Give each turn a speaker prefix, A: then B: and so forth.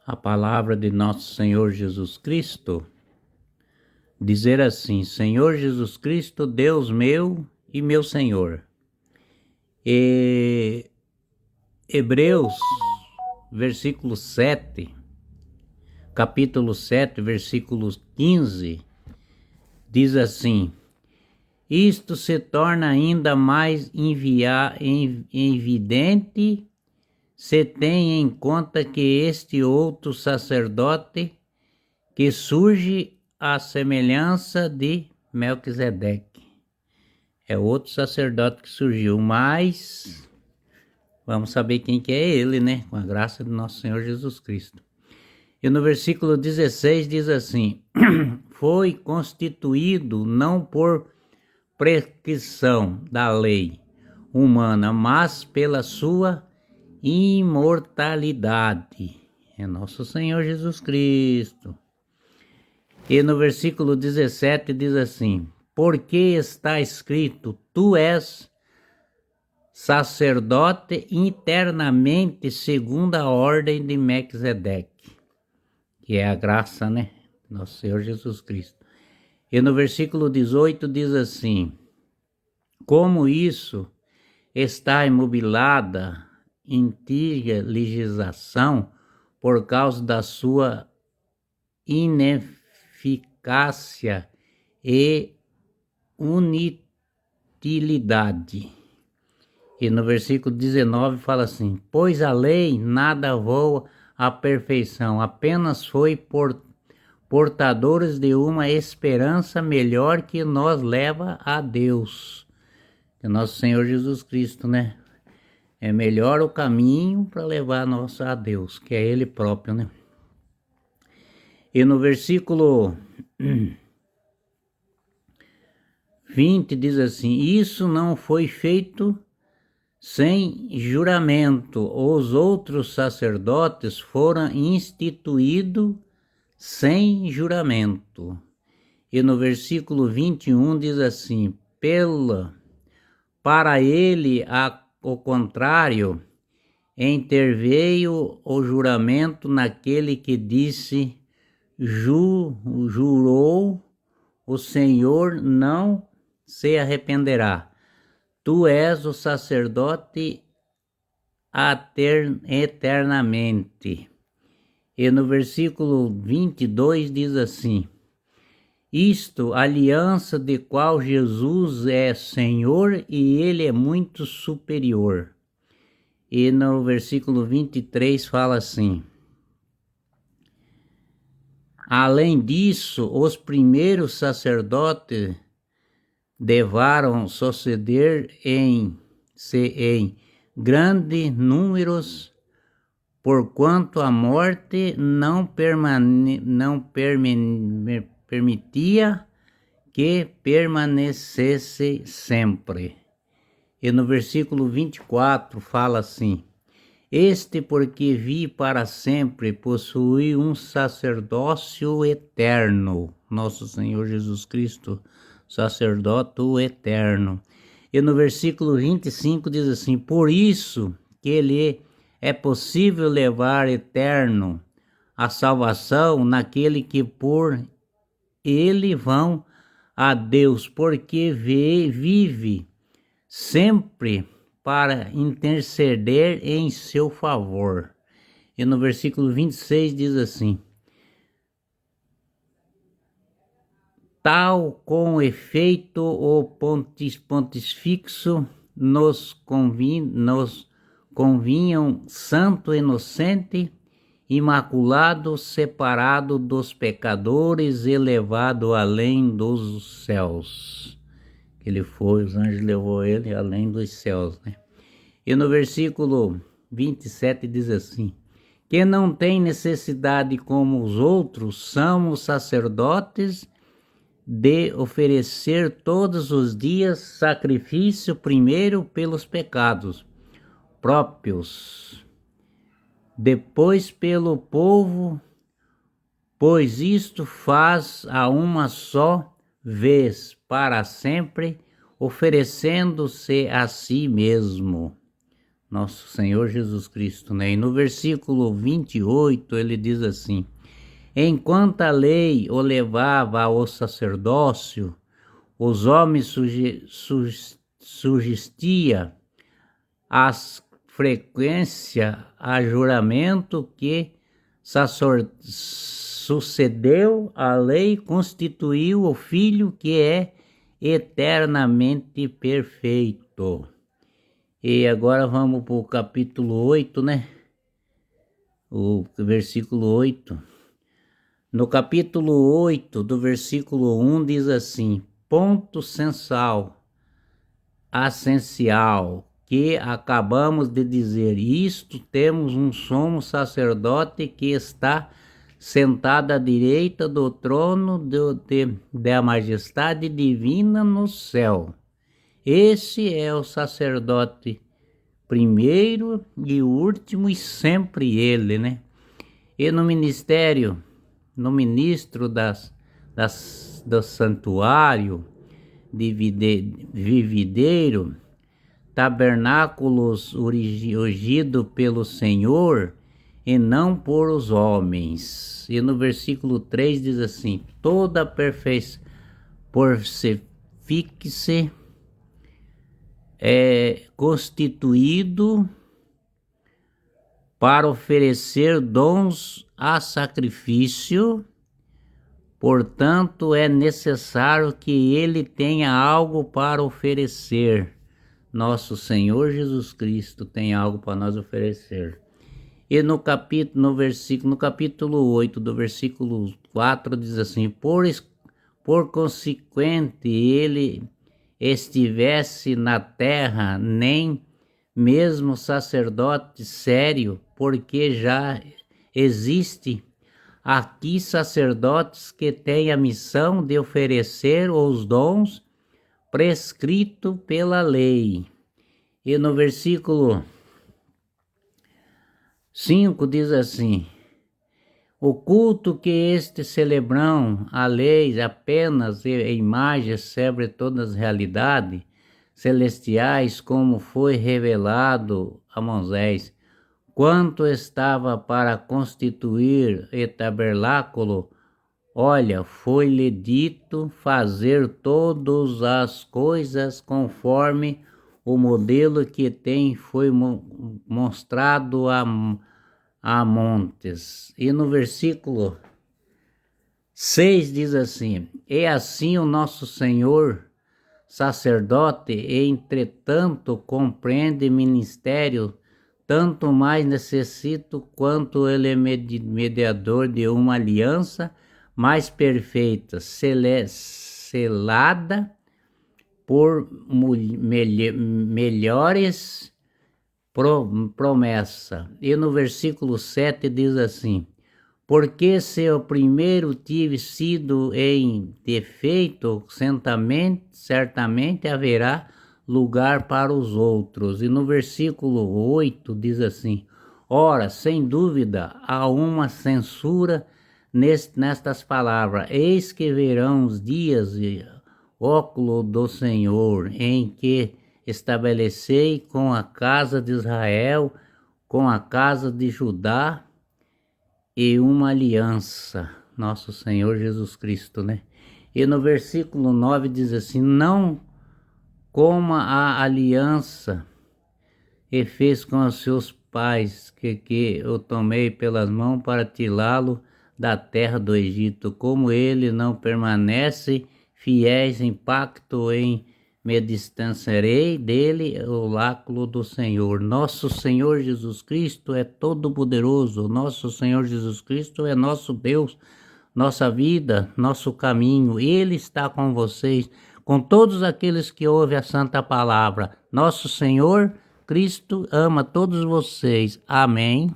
A: A palavra de nosso Senhor Jesus Cristo, dizer assim: Senhor Jesus Cristo, Deus meu e meu Senhor. E Hebreus, versículo 7, capítulo 7, versículo 15, diz assim: isto se torna ainda mais evidente se tem em conta que este outro sacerdote que surge à semelhança de Melquisedeque. É outro sacerdote que surgiu, mas vamos saber quem que é ele, né? Com a graça de nosso Senhor Jesus Cristo. E no versículo 16 diz assim: foi constituído não por prescrição da lei humana, mas pela sua imortalidade. É nosso Senhor Jesus Cristo. E no versículo 17 diz assim: porque está escrito, tu és sacerdote eternamente segundo a ordem de Melquisedeque, que é a graça, né? Nosso Senhor Jesus Cristo. E no versículo 18 diz assim: como isso está imobilada antiga legislação por causa da sua ineficácia e inutilidade. E no versículo 19 fala assim: pois a lei nada voa à perfeição, apenas foi portadores de uma esperança melhor que nos leva a Deus. Que nosso Senhor Jesus Cristo, né? É melhor o caminho para levar nós a Deus, que é Ele próprio, né? E no versículo 20 diz assim: isso não foi feito sem juramento. Os outros sacerdotes foram instituídos sem juramento. E no versículo 21 diz assim: para ele, ao contrário, interveio o juramento naquele que disse: jurou, o Senhor não se arrependerá. Tu és o sacerdote eternamente. E no versículo 22 diz assim: isto, aliança de qual Jesus é Senhor e Ele é muito superior. E no versículo 23 fala assim: além disso, os primeiros sacerdotes devaram suceder em grandes números, porquanto a morte não permitia que permanecesse sempre. E no versículo 24 fala assim: este, porque vi para sempre, possui um sacerdócio eterno. Nosso Senhor Jesus Cristo, sacerdote eterno. E no versículo 25 diz assim: por isso que ele é possível levar eterno a salvação naquele que por ele vão a Deus, porque vive sempre para interceder em seu favor. E no versículo 26 diz assim: tal com efeito o pontifixo nos convinham santo, inocente, imaculado, separado dos pecadores, elevado além dos céus. Ele foi, os anjos levou ele além dos céus, né? E no versículo 27 diz assim: que não tem necessidade como os outros somos sacerdotes de oferecer todos os dias sacrifício, primeiro pelos pecados próprios, depois pelo povo, pois isto faz a uma só vez para sempre, oferecendo-se a si mesmo. nosso Senhor Jesus Cristo, né? E no versículo 28 ele diz assim: enquanto a lei o levava ao sacerdócio, os homens sugestia as frequência a juramento que sucedeu a lei, constituiu o Filho que é eternamente perfeito. E agora vamos para o capítulo 8, né? O versículo 8. No capítulo 8, do versículo 1, diz assim: ponto essencial que acabamos de dizer, isto temos um sumo sacerdote que está sentado à direita do trono da majestade divina no céu. Esse é o sacerdote primeiro e último e sempre ele, né? E no ministro do santuário de vivideiro, tabernáculos ungido pelo Senhor e não por os homens. E no versículo 3 diz assim: toda perfeição fixe é constituído para oferecer dons a sacrifício, portanto é necessário que ele tenha algo para oferecer. Nosso Senhor Jesus Cristo tem algo para nós oferecer. E no capítulo 8, do versículo 4, diz assim: por consequente, ele estivesse na terra, nem mesmo sacerdote sério, porque já existe aqui sacerdotes que têm a missão de oferecer os dons prescritos pela lei. E no versículo 5 diz assim: o culto que este celebram a lei apenas imagens sobre todas as realidades celestiais, como foi revelado a Moisés, quanto estava para constituir o tabernáculo. Olha, foi-lhe dito fazer todas as coisas conforme o modelo que foi mostrado a Montes. E no versículo 6 diz assim: e assim o nosso Senhor sacerdote, entretanto, compreende ministério, tanto mais necessito quanto ele é mediador de uma aliança mais perfeita, selada por melhores promessa. E no versículo 7 diz assim: porque se o primeiro tive sido em defeito, certamente haverá lugar para os outros. E no versículo 8 diz assim: ora, sem dúvida, há uma censura nestas palavras: eis que verão os dias e óculo do Senhor, em que estabelecei com a casa de Israel, com a casa de Judá, e uma aliança, nosso Senhor Jesus Cristo, né? E no versículo 9 diz assim: não como a aliança e fez com os seus pais, que eu tomei pelas mãos para tirá-lo da terra do Egito, como ele não permanece fiéis em pacto, me distanciarei dele o óculo do Senhor. Nosso Senhor Jesus Cristo é todo poderoso, nosso Senhor Jesus Cristo é nosso Deus, nossa vida, nosso caminho. Ele está com vocês, com todos aqueles que ouvem a santa palavra. Nosso Senhor Cristo ama todos vocês. Amém.